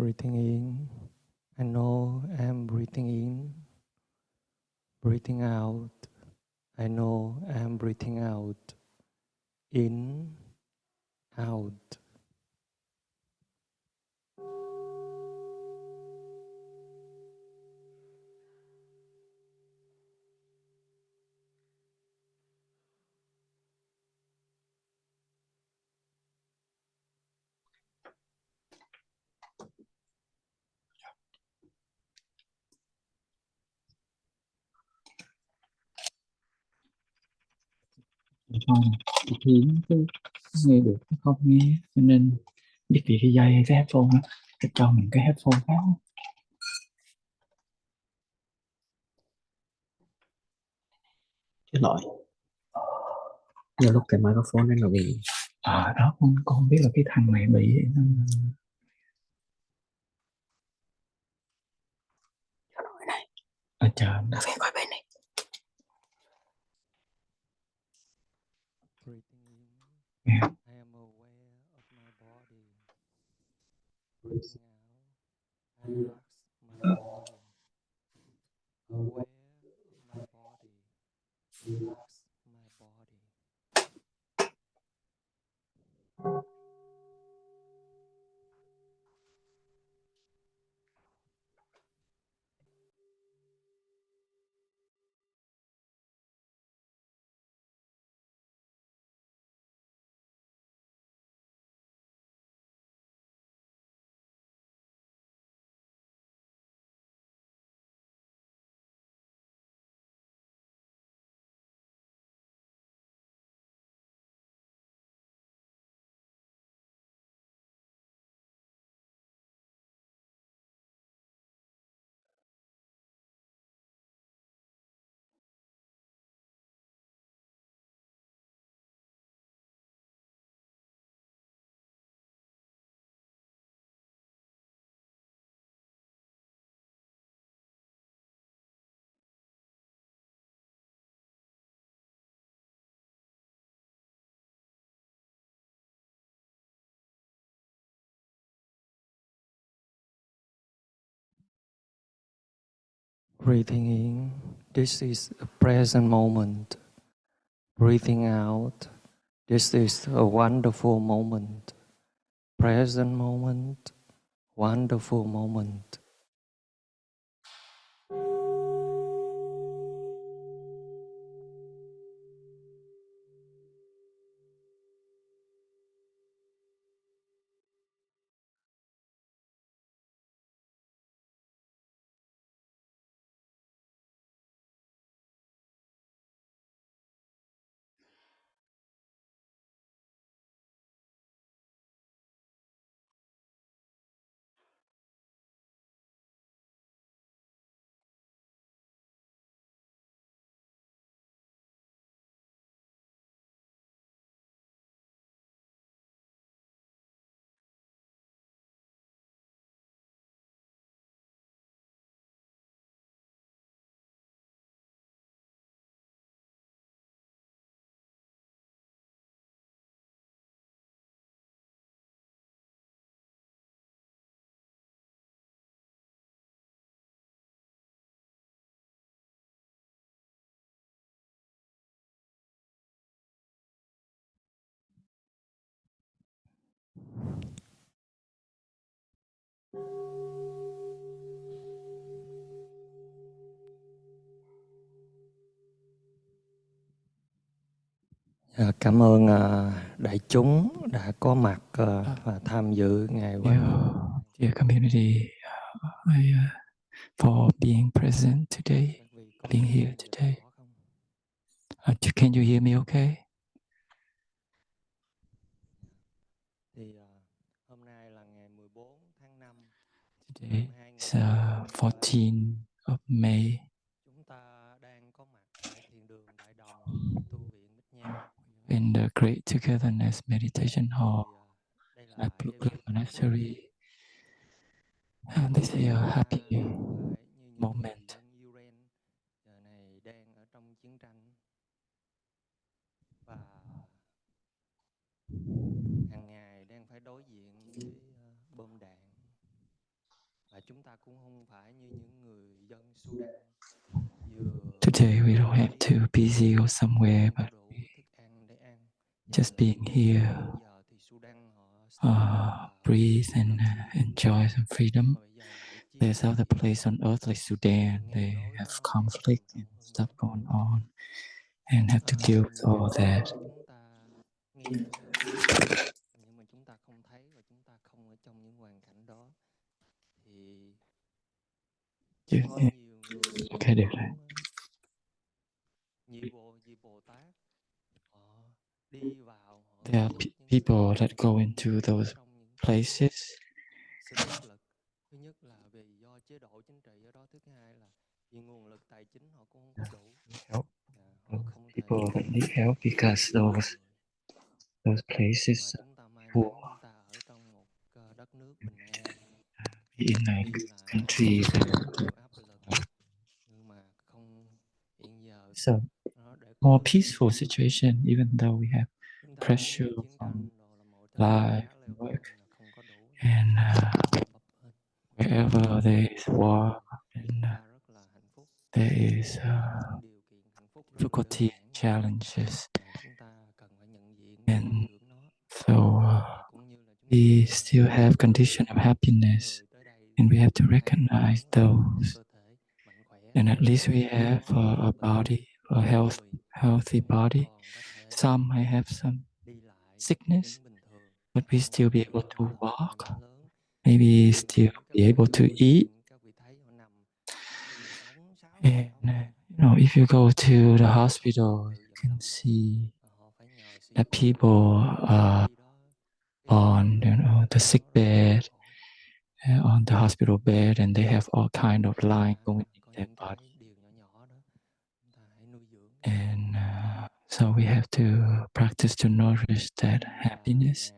breathing in. I know I'm breathing in. Breathing out. I know I'm breathing out. In, out. Không, thì cứ nghe được không nghe, cho nên biết gì cái dây hay cái headphone á, cái cho mình cái headphone khác. Cái lỗi nhiều lúc cái microphone này nó bị Đó con không biết là cái thằng này bị nên chờ nó phải qua bên này. Breathing in. nghe. I am aware of my body. Breathing out. I relax my body. Aware of my body. Relax my body. Breathing in. This is a present moment. Breathing out. This is a wonderful moment. Present moment. Wonderful moment. Cảm ơn đại chúng đã có mặt và tham dự ngày quán. Dear community, for being present today, being here today. Can you hear me okay? Thì hôm nay là ngày 14 tháng 5. Today is 14 of May. Chúng ta đang có mặt tại thiền đường Đại Đồng, tu viện Bích Nhang. In the Great Togetherness Meditation Hall at Brooklyn Monastery. And this is a happy moment. Giờ này đang ở trong chiến tranh và hàng ngày đang phải đối diện với bom đạn. Today we don't have to busy or somewhere, but just being here, breathe and enjoy some freedom. There's other place on earth like Sudan, they have conflict and stuff going on and have to deal with all that. Okay, được rồi. There are people that go into those places. Help people that need help because those places poor. In a good country, so more peaceful situation, even though we have pressure from life, work, and wherever there is war and there is difficulty and challenges, and so we still have condition of happiness, and we have to recognize those. And at least we have a body, a healthy body. Some may have some sickness, but we still be able to walk, maybe still be able to eat. And if you go to the hospital, you can see that people are on the sick bed, on the hospital bed, and they have all kind of line going in their body. And so we have to practice to nourish that happiness.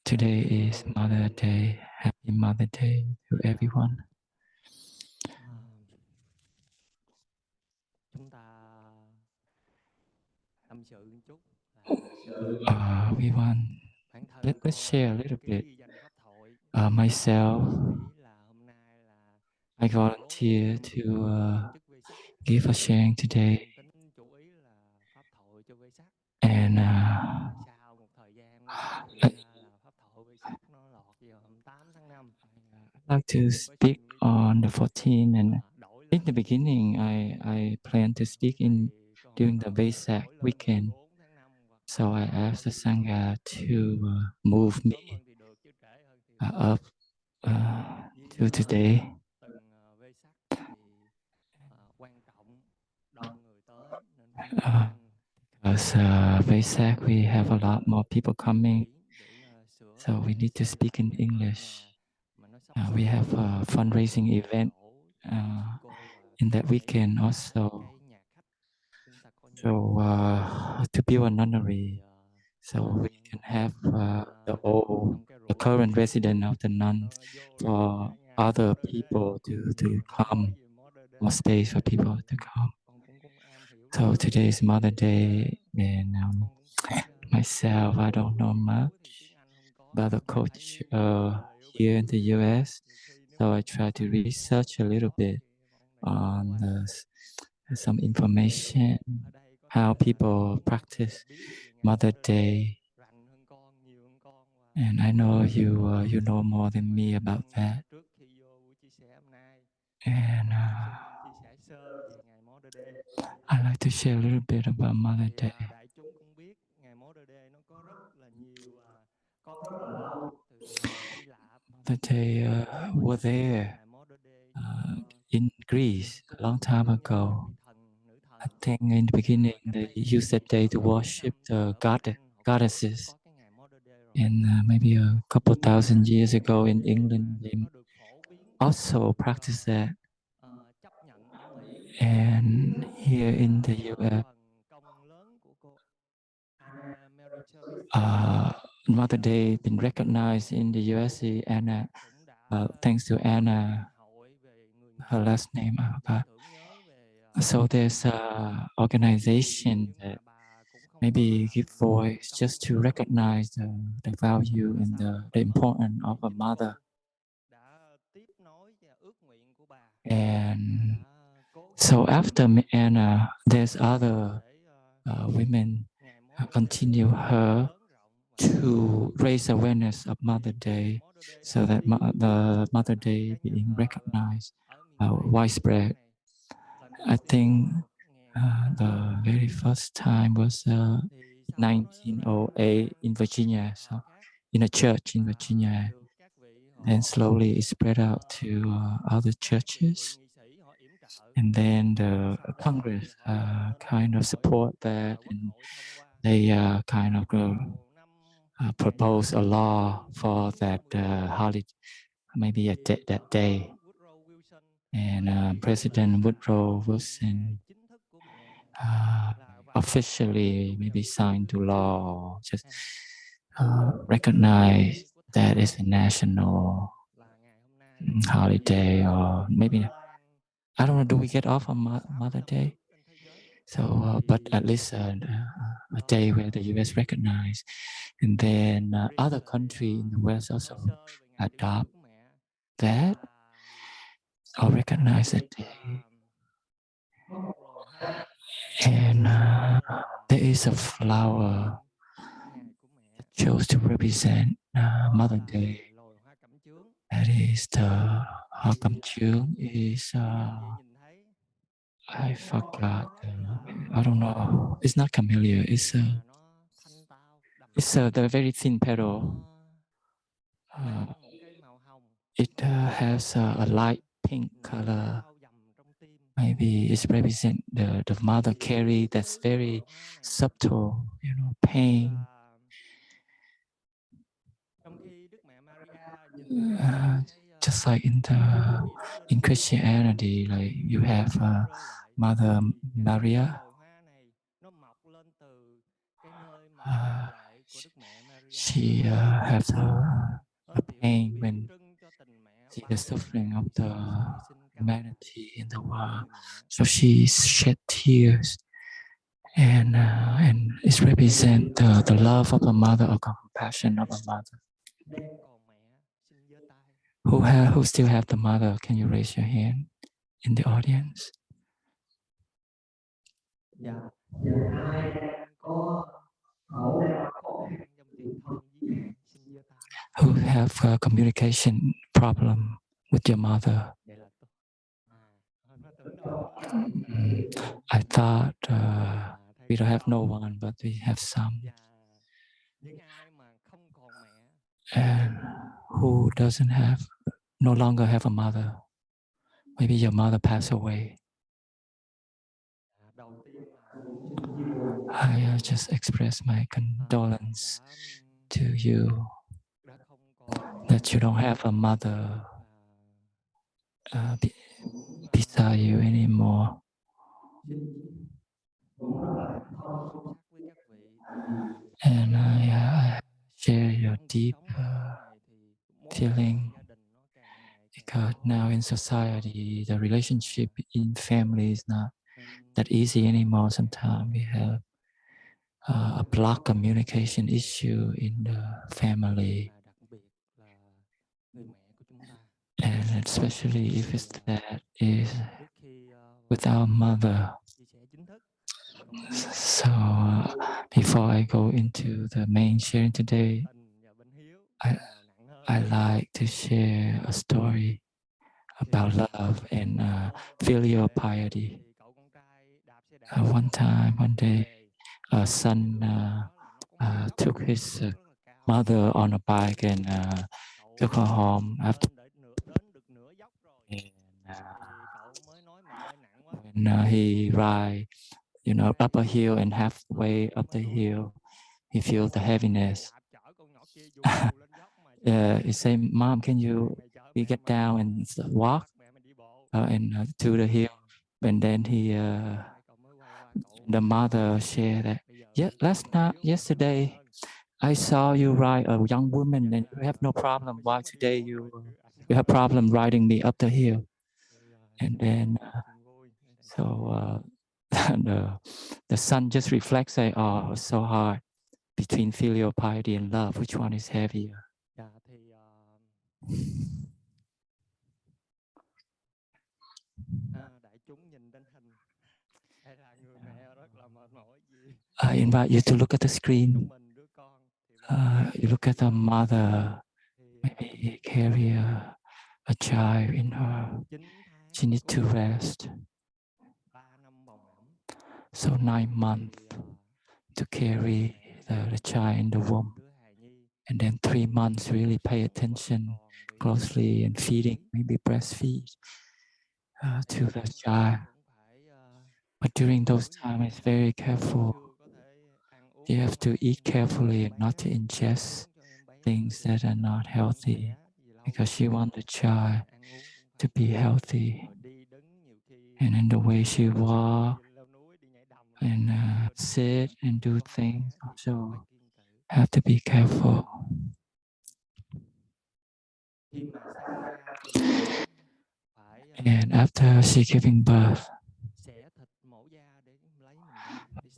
Today is Mother Day. Happy Mother Day to everyone. We want, let's share a little bit. Myself, I volunteer to give a sharing today. And I'd like to speak on the 14th, and in the beginning, I plan to speak during the Vesak weekend. So I asked the Sangha to move me up to today. Because Vesak, we have a lot more people coming, so we need to speak in English. We have a fundraising event in that weekend also. So to build a nunnery, so we can have the current resident of the nuns for other people to come, more space for people to come. So today is Mother Day, and myself, I don't know much about the culture here in the US. So I try to research a little bit on some information, how people practice Mother Day. And I know you know more than me about that. And I'd like to share a little bit about Mother Day. Mother Day were there in Greece a long time ago. I think in the beginning they used that day to worship the goddesses. And maybe a couple thousand years ago in England, they also practiced that. And here in the US, Mother Day been recognized in the USA. Anna, thanks to Anna, her last name I forgot. So there's an organization that maybe give voice just to recognize the value and the importance of a mother. And so after Anna, there's other women continue her to raise awareness of Mother Day, so that the Mother Day being recognized widespread. I think the very first time was 1908 in Virginia, so in a church in Virginia. Then slowly it spread out to other churches. And then the Congress kind of support that, and they kind of propose a law for that holiday, maybe that day. And President Woodrow Wilson officially maybe signed to law, or just recognize that it's a national holiday, or maybe, I don't know, do we get off on Mother Day? So, but at least a day where the U.S. recognize, and then other countries in the West also adopt that or recognize that day. And there is a flower that chose to represent Mother Day. That is the hoa cẩm chướng. Is I forgot. I don't know. It's not camellia. It's the very thin petal. It has a light pink color. Maybe it's represent the mother carry that's very subtle, pain. Just like in Christianity, like you have Mother Maria. She has a pain when see the suffering of the humanity in the world, so she shed tears, and it represents the love of a mother, or compassion of a mother. Who still have the mother? Can you raise your hand in the audience? Who have a communication problem with your mother? I thought we don't have no one, but we have some. And who doesn't have, no longer have a mother? Maybe your mother passed away. I just express my condolence to you that you don't have a mother beside you anymore. And I share your deep feeling, because now in society, the relationship in family is not that easy anymore. Sometimes we have a block communication issue in the family, and especially if it's that is with our mother. So before I go into the main sharing today, I like to share a story about love and filial piety. One day, a son took his mother on a bike and took her home after. And when he ride, up a hill, and halfway up the hill, he feels the heaviness. He say, "Mom, can we get down and walk to the hill?" And then the mother shared that, "Yeah, yesterday, I saw you ride a young woman, and you have no problem. Why today you have problem riding me up the hill?" And then the son just reflects, say, "Oh, it's so hard between filial piety and love. Which one is heavier?" I invite you to look at the screen. You look at the mother, maybe carry a child in her. She needs to rest. So 9 months to carry the child in the womb. And then 3 months really pay attention closely and feeding, maybe breastfeed to the child. But during those times, it's very careful. You have to eat carefully and not to ingest things that are not healthy, because she wants the child to be healthy. And in the way she walk and sit and do things, also have to be careful. And after she giving birth,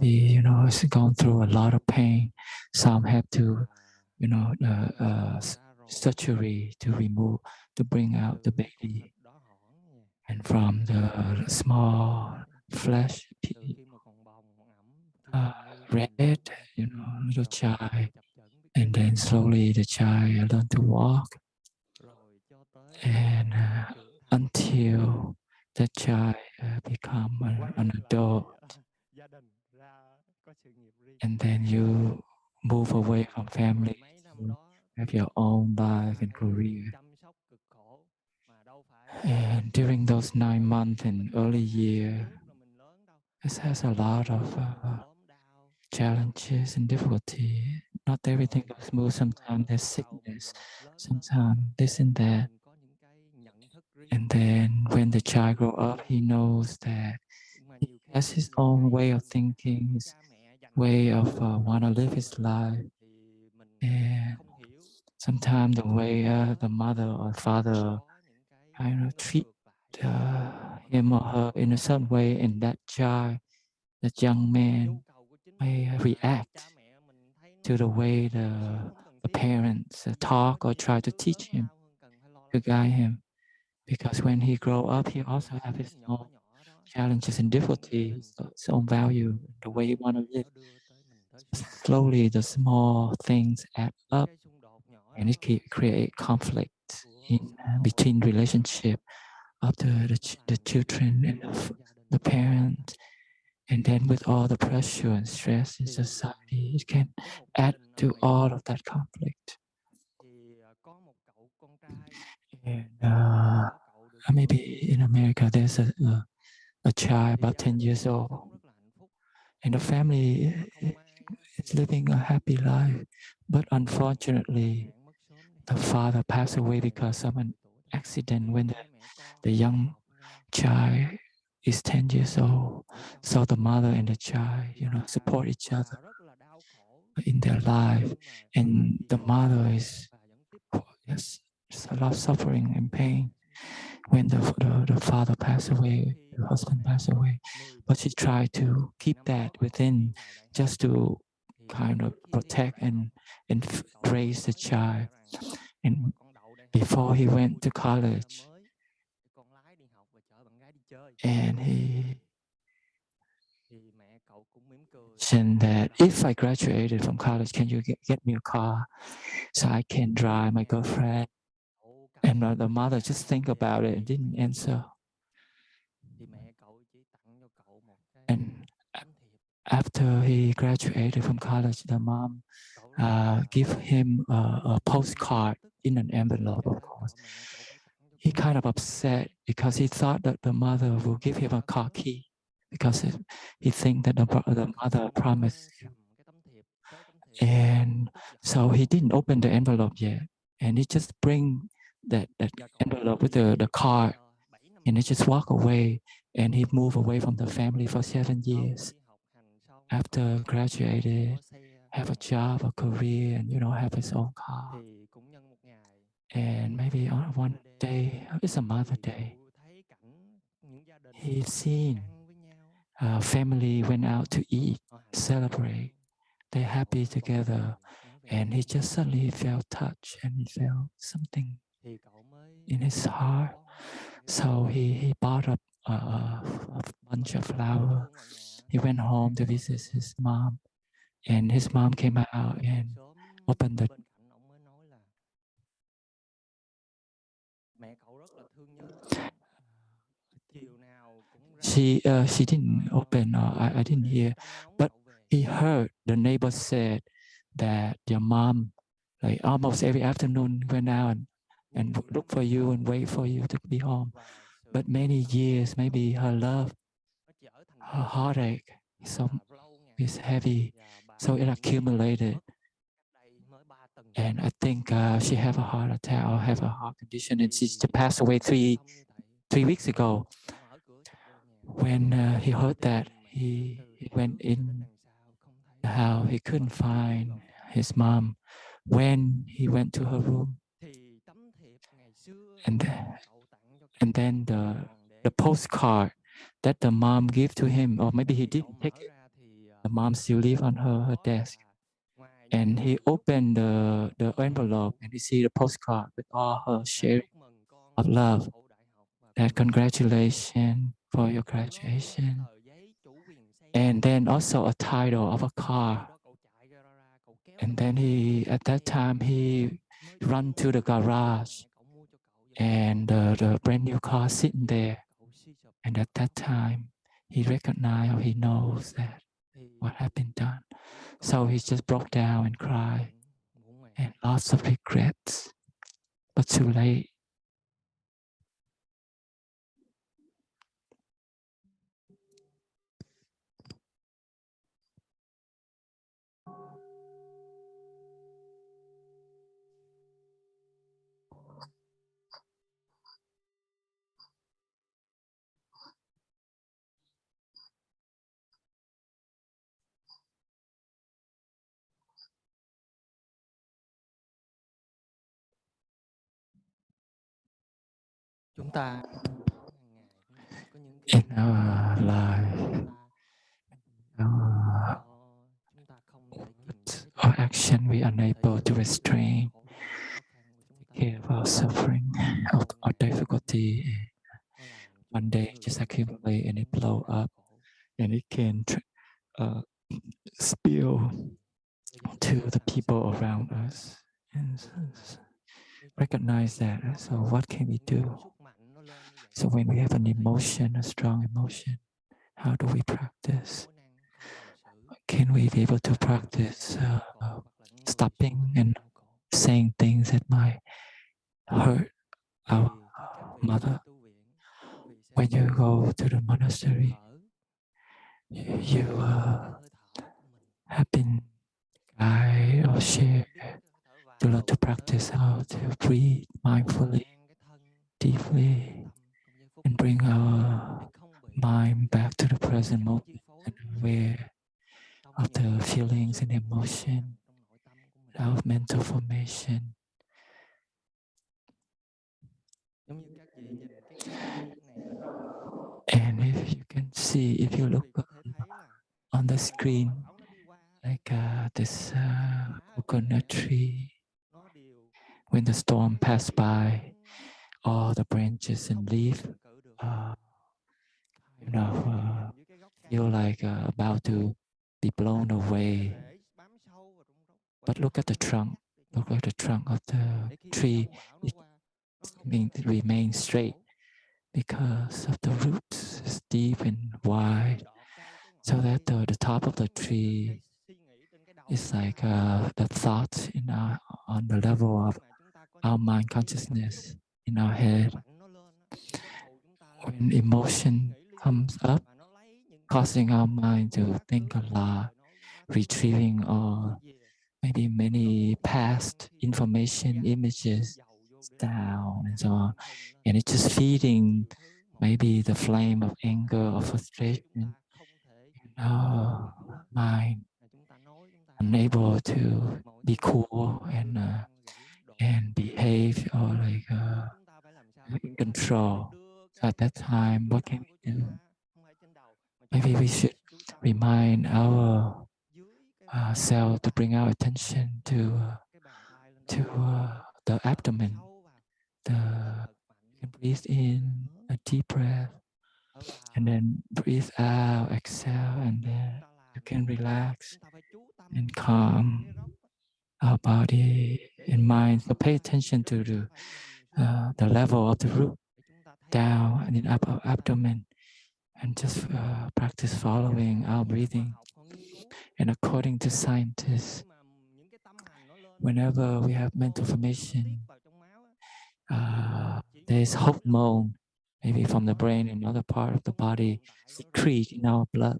she's gone through a lot of pain. Some have to, surgery to bring out the baby. And from the small flesh, red, little child. And then slowly the child learn to walk. And until the child become an adult. And then you move away from family, have your own life and career. And during those 9 months and early year, it has a lot of challenges and difficulty. Not everything goes smooth. Sometimes there's sickness, sometimes this and that. And then when the child grows up, he knows that he has his own way of thinking, his way of want to live his life. And sometimes the way the mother or father treat him or her in a certain way, and that child, that young man may react to the way the parents talk or try to teach him, to guide him. Because when he grow up, he also have his own challenges and difficulties, his own value, the way he want to live. Slowly, the small things add up, and it can create conflict in between relationship of the children and the parents. And then with all the pressure and stress in society, it can add to all of that conflict. And maybe in America, there's a child about 10 years old, and the family is living a happy life. But unfortunately, the father passed away because of an accident when the young child is 10 years old. So the mother and the child, support each other in their life. And the mother is yes, a lot of suffering and pain when the father passed away, the husband passed away. But she tried to keep that within, just to kind of protect and raise the child. And before he went to college, and he mentioned that if I graduated from college, can you get me a car so I can drive my girlfriend? And the mother just think about it and didn't answer. And after he graduated from college, the mom give him a postcard in an envelope, of course. He kind of upset because he thought that the mother will give him a car key, because he think that the mother promised him. And so he didn't open the envelope yet. And he just bring that envelope with the card, and he just walk away, and he moved away from the family for 7 years. After graduated, have a job, a career, and have his own car. And maybe on one day, it's a Mother Day, he seen family went out to eat, celebrate, they're happy together, and he just suddenly felt touched, and he felt something in his heart. So he bought up a bunch of flowers. he went home to visit his mom, and his mom came out and opened the. She didn't open, or I didn't hear, but he heard the neighbor said that your mom, like almost every afternoon, went out and look for you and wait for you to be home. But many years, maybe her love, her heartache, so is heavy, so it accumulated. And I think she have a heart attack or have a heart condition, and she just passed away three weeks ago. When he heard that, he went in the house. He couldn't find his mom. When he went to her room, and then the postcard that the mom gave to him, or maybe he didn't take it. The mom still live on her desk. And he opened the envelope and he see the postcard with all her sharing of love. That congratulations for your graduation. And then also a title of a car. And then at that time, he run to the garage and the brand new car sitting there. And at that time, he recognized or he knows that what had been done. So he just broke down and cried and lots of regrets, but too late. In our life, our words or action, we are unable to restrain, take care of our suffering, our difficulty. One day just accumulate and it blow up, and it can spill to the people around us. And recognize that. So what can we do? So when we have an emotion, a strong emotion, how do we practice? Can we be able to practice stopping and saying things that might hurt our mother? When you go to the monastery, you have been guided or shared to learn to practice how to breathe mindfully, deeply, and bring our mind back to the present moment and aware of the feelings and emotion, our mental formation. And if you can see, if you look on the screen, like this coconut tree, when the storm passed by, all the branches and leaves, feel like about to be blown away. But look at the trunk. Look at the trunk of the tree. It remains straight because of the roots is deep and wide, so that the top of the tree is like the thoughts in on the level of our mind consciousness in our head. When emotion comes up, causing our mind to think a lot, retrieving or maybe many past information, images, sound, and so on. And it's just feeding maybe the flame of anger or frustration in our mind, unable to be cool and behave or like in control. So at that time, what can we do? Maybe we should remind our self to bring our attention to the abdomen. You can breathe in a deep breath And then breathe out, exhale, and then you can relax and calm our body and mind. So pay attention to the level of the root down and in upper abdomen, and just practice following our breathing. And according to scientists, whenever we have mental formation, there's hormone, maybe from the brain and other part of the body, secrete in our blood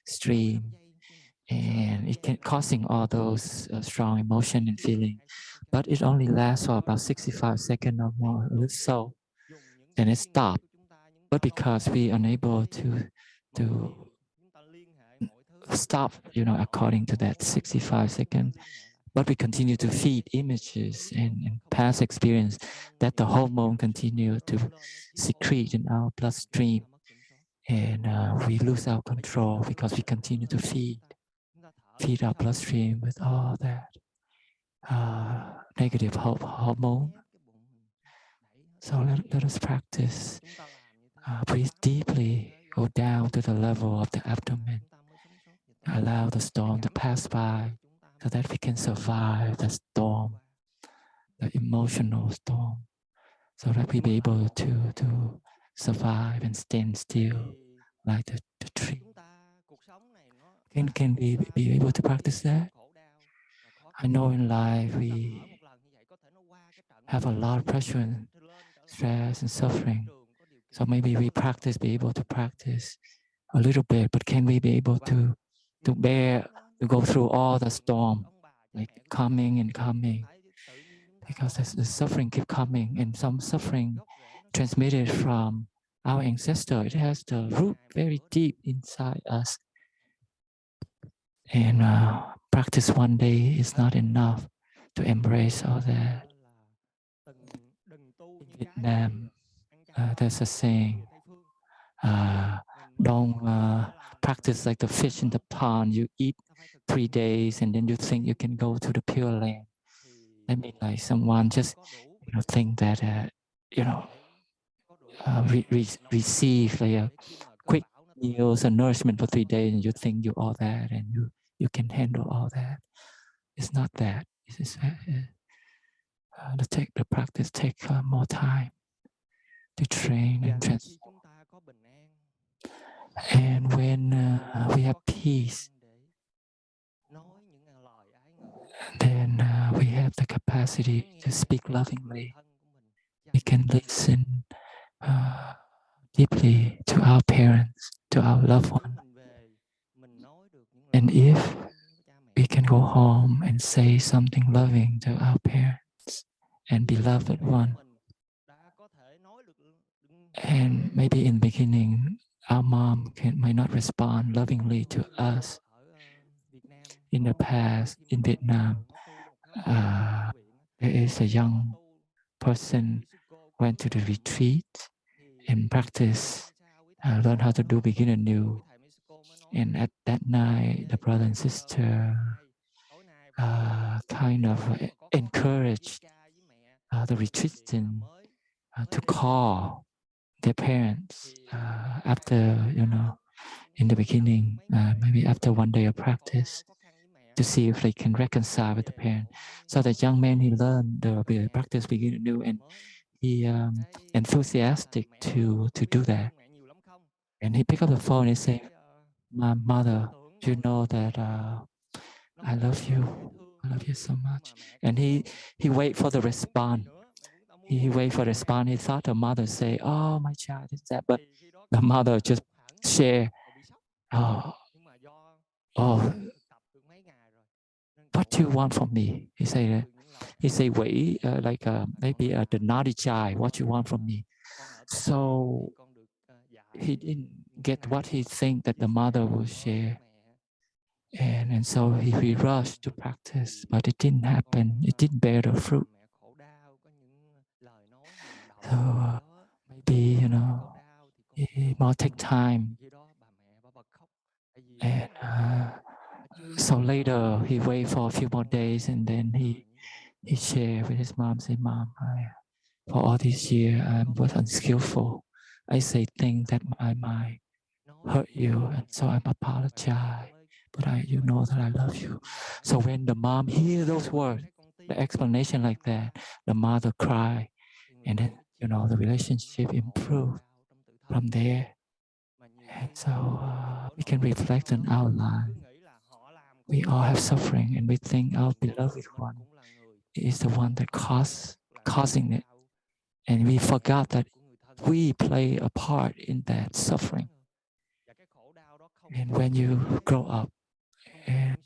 stream, and it can causing all those strong emotion and feeling, but it only lasts for about 65 seconds or more, or so, then it stops. But because we are unable to stop, according to that 65 seconds, but we continue to feed images and past experience, that the hormone continue to secrete in our bloodstream, and we lose our control because we continue to feed our bloodstream with all that negative hormone. So let us practice. Breathe deeply, go down to the level of the abdomen. Allow the storm to pass by so that we can survive the storm, the emotional storm, so that we be able to survive and stand still like the tree. Can we be able to practice that? I know in life we have a lot of pressure and stress and suffering. So maybe we be able to practice a little bit, but can we be able to bear, to go through all the storm, like coming and coming? Because the suffering keep coming, and some suffering transmitted from our ancestor. It has the root very deep inside us. And practice one day is not enough to embrace all that. In Vietnam, there's a saying, don't practice like the fish in the pond. You eat 3 days and then you think you can go to the Pure Land. I mean, like someone just think that receive like a quick meals and nourishment for 3 days, and you think you all that and you can handle all that. It's not that. It's the practice take more time to train and transform. And when we have peace, then we have the capacity to speak lovingly. We can listen deeply to our parents, to our loved one. And if we can go home and say something loving to our parents and beloved one, and maybe in the beginning, our mom might not respond lovingly to us. In the past, in Vietnam, there is a young person went to the retreat and practice, learn how to do begin anew. And at that night, the brother and sister kind of encouraged the retreatant to call their parents after, in the beginning, maybe after one day of practice, to see if they can reconcile with the parent. So the young man, he learned the practice begin anew, and he enthusiastic to do that. And he picked up the phone and said, "My mother, you know that I love you. I love you so much." And he wait for the response. He wait for the response. He thought the mother say, "Oh, my child is that," but the mother just share, "Oh, oh, what do you want from me?" He say, "Wait, like maybe the naughty child. What you want from me?" So he didn't get what he think that the mother will share. And so he rushed to practice, but it didn't happen. It didn't bear the fruit. So maybe, it might take time. And so later he wait for a few more days, and then he shared with his mom, say, "Mom, for all these years I was unskillful. I say things that I might hurt you, and so I apologize. But you know that I love you. So when the mom hears those words, the explanation like that, the mother cry, and then the relationship improve from there. And so we can reflect on our life. We all have suffering, and we think our beloved one is the one that causing it, and we forgot that we play a part in that suffering. And when you grow up, and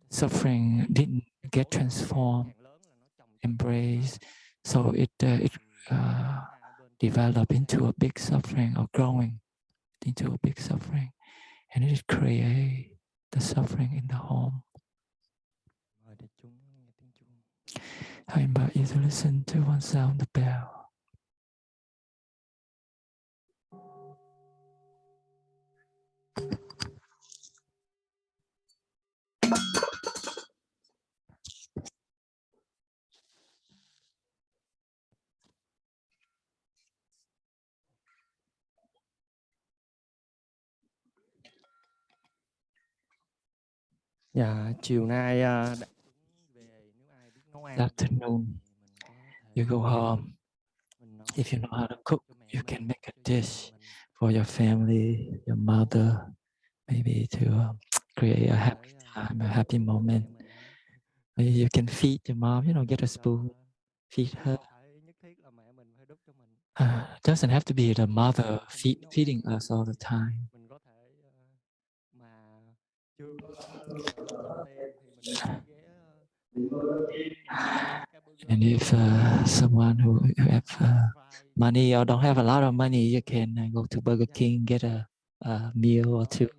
suffering didn't get transformed, embraced, so it developed into a big suffering, or growing into a big suffering, and it creates the suffering in the home. I invite you to listen to one sound, the bell. Dạ, chiều nay Afternoon, you go home. If you know how to cook, you can make a dish for your family, your mother, maybe to create a happy time, a happy moment. Maybe you can feed your mom, get a spoon, feed her. Doesn't have to be the mother feeding us all the time. And if someone who have money or don't have a lot of money, you can go to Burger King, get a meal or two,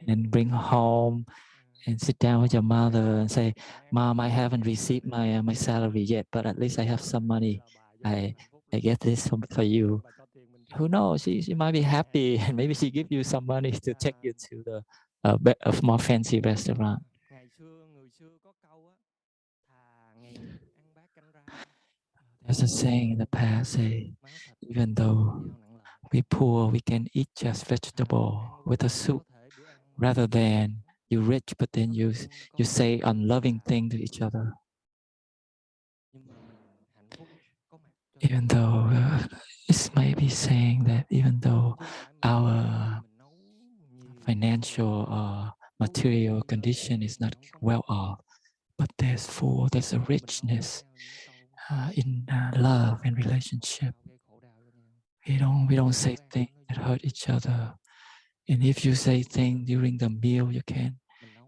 and bring home and sit down with your mother and say, "Mom, I haven't received my salary yet, but at least I have some money. I get this for you." Who knows? She might be happy, and maybe she give you some money to take you to the a more fancy restaurant. There's a saying in the past, say, even though we poor, we can eat just vegetable with a soup, rather than you rich, but then you say unloving thing to each other. Even though this may be saying that even though our financial or material condition is not well off, but there's a richness in love and relationship. We don't say things that hurt each other. And if you say things during the meal, you can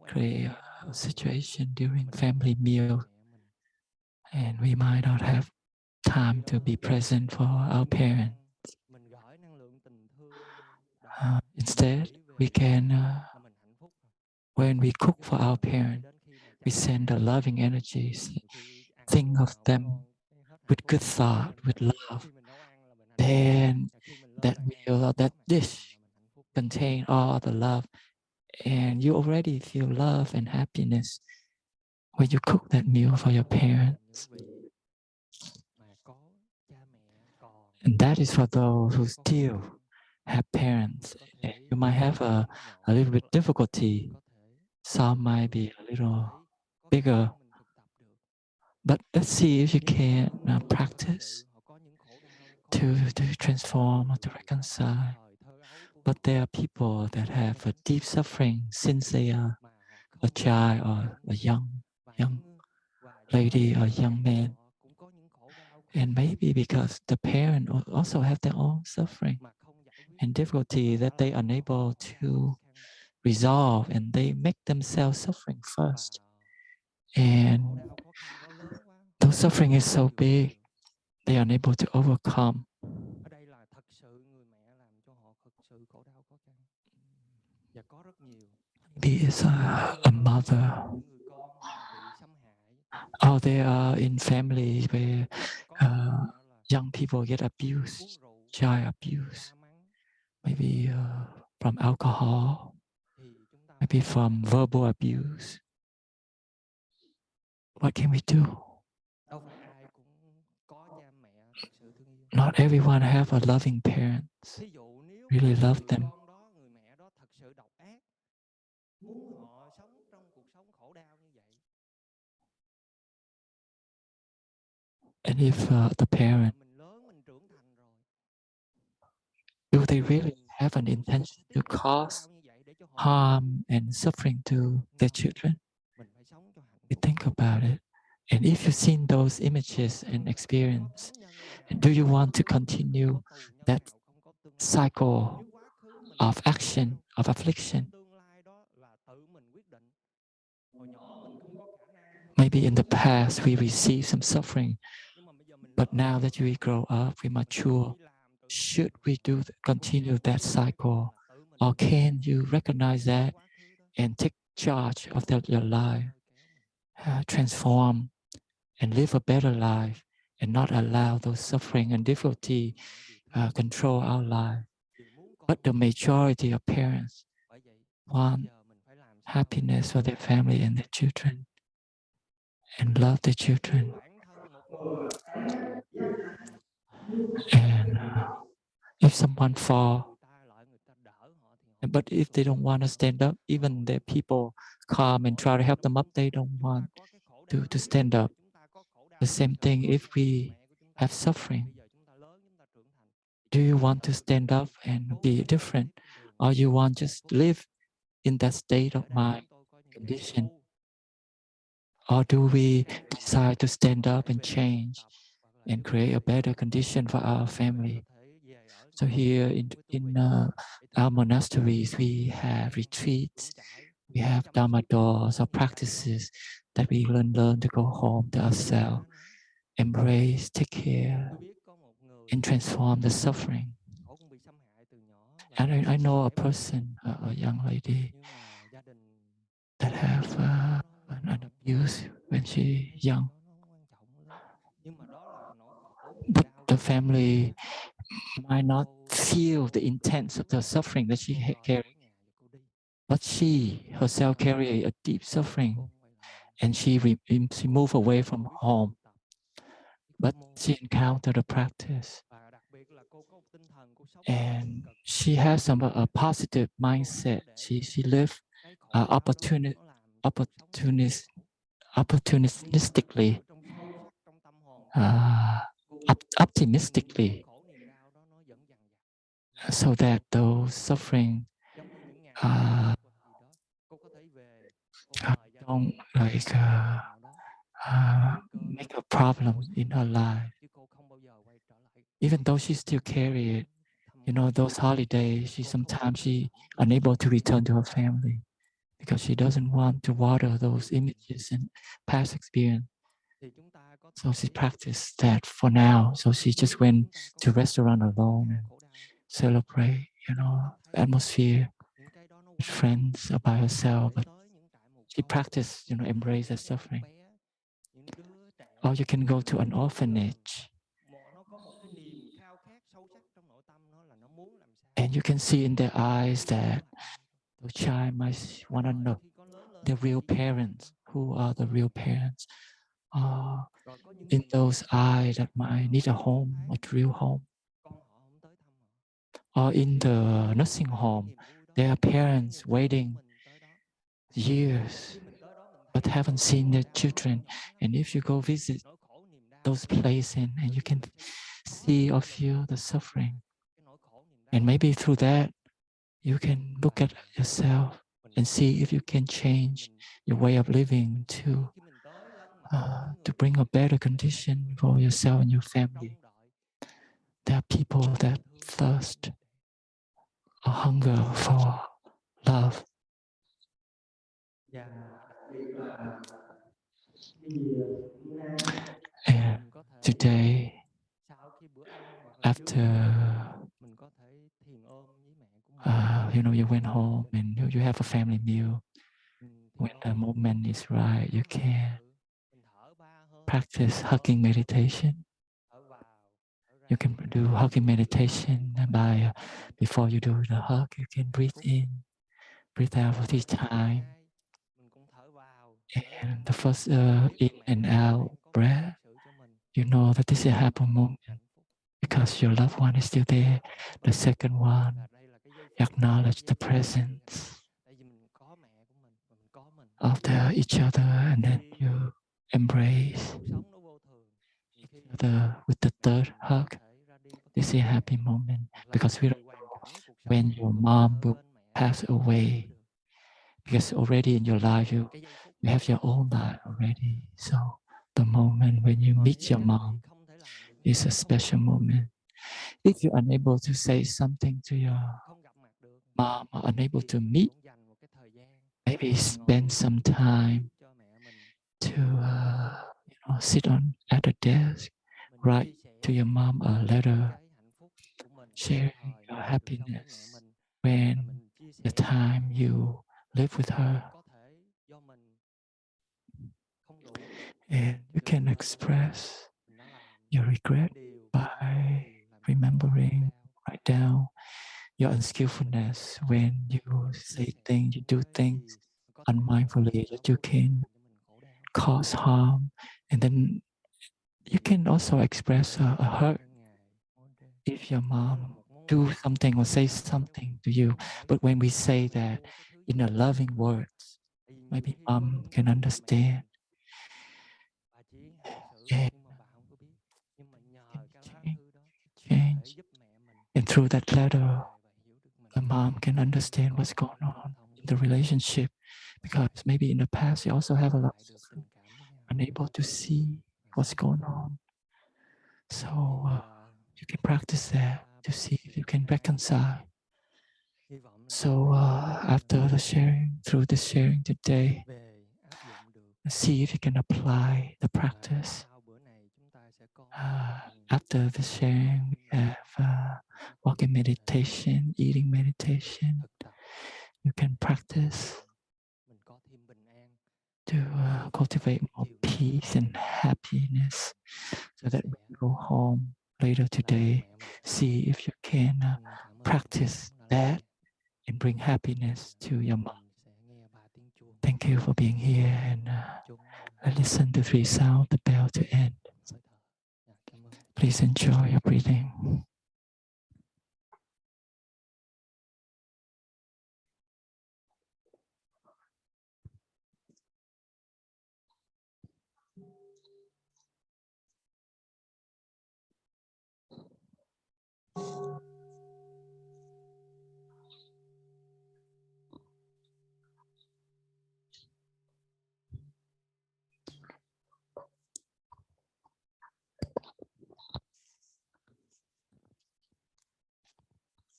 create a situation during family meal, and we might not have time to be present for our parents. Instead, we can, when we cook for our parents, we send the loving energies, think of them with good thought, with love. Then that meal or that dish contain all the love, and you already feel love and happiness when you cook that meal for your parents. And that is for those who still have parents. You might have a little bit difficulty. Some might be a little bigger. But let's see if you can practice to transform or to reconcile. But there are people that have a deep suffering since they are a child or a young lady or young man. And maybe because the parent also have their own suffering and difficulty that they are unable to resolve, and they make themselves suffering first. And the suffering is so big, they are unable to overcome. Maybe it's a mother, or they are in families where young people get abused, child abuse, maybe from alcohol, maybe from verbal abuse. What can we do? Not everyone have a loving parents, really love them. And if the parent, do they really have an intention to cause harm and suffering to their children? You think about it. And if you've seen those images and experience, do you want to continue that cycle of action, of affliction? Maybe in the past we received some suffering, but now that we grow up, we mature, should we continue that cycle? Or can you recognize that and take charge of your life, transform and live a better life, and not allow those suffering and difficulty control our life? But the majority of parents want happiness for their family and their children, and love their children. And if someone fall, but if they don't want to stand up, even the people come and try to help them up, they don't want to stand up. The same thing if we have suffering. Do you want to stand up and be different? Or you want just live in that state of mind condition? Or do we decide to stand up and change and create a better condition for our family? So here in our monasteries, we have retreats, we have Dharma doors or practices that we learn to go home to ourselves, embrace, take care, and transform the suffering. And I know a person, a young lady, that have an abuse when she young. But the family might not feel the intense of the suffering that she carried. But she herself carried a deep suffering, and she moved away from home. But she encountered a practice, and she has a positive mindset. She lived opportunistically, optimistically, so that those suffering don't like make a problem in her life. Even though she still carry it, you know, those holidays, she unable to return to her family because she doesn't want to water those images and past experience. So she practiced that for now. So she just went to restaurant alone and celebrate, you know, atmosphere with friends or by herself. But she practiced, you know, embrace that suffering. Or you can go to an orphanage. And you can see in their eyes that the child might want to know the real parents. Who are the real parents? In those eyes that might need a home, a real home. Or in the nursing home, there are parents waiting years but haven't seen their children. And if you go visit those places and you can see or feel the suffering, and maybe through that, you can look at yourself and see if you can change your way of living to bring a better condition for yourself and your family. There are people that thirst or hunger for love. And today, after you went home and you have a family meal, when the moment is right, you can practice hugging meditation. You can do hugging meditation by before you do the hug, you can breathe in, breathe out for each time. And the first in and out breath, you know that this is a happy moment. You because your loved one is still there. The second one, acknowledge the presence of each other, and then you embrace each other with the third hug. This is a happy moment because we don't know when your mom will pass away, because already in your life you have your own life already. So the moment when you meet your mom is a special moment. If you're unable to say something to your mom or unable to meet, maybe spend some time to sit at the desk, write to your mom a letter, sharing your happiness when the time you live with her. And you can express your regret by remembering, write down your unskillfulness when you say things, you do things unmindfully that you can cause harm. And then you can also express a hurt if your mom do something or say something to you. But when we say that in a loving words, maybe mom can understand. And can change. And through that letter, the mom can understand what's going on in the relationship, because maybe in the past you also have a lot of suffering, unable to see what's going on. So you can practice that to see if you can reconcile. So after the sharing, through the sharing today, see if you can apply the practice. After the sharing, we have walking meditation, eating meditation. You can practice to cultivate more peace and happiness, so that when you go home later today, see if you can practice that and bring happiness to your mom. Thank you for being here, and I listen to 3 sound, the bell to end. Please enjoy your breathing.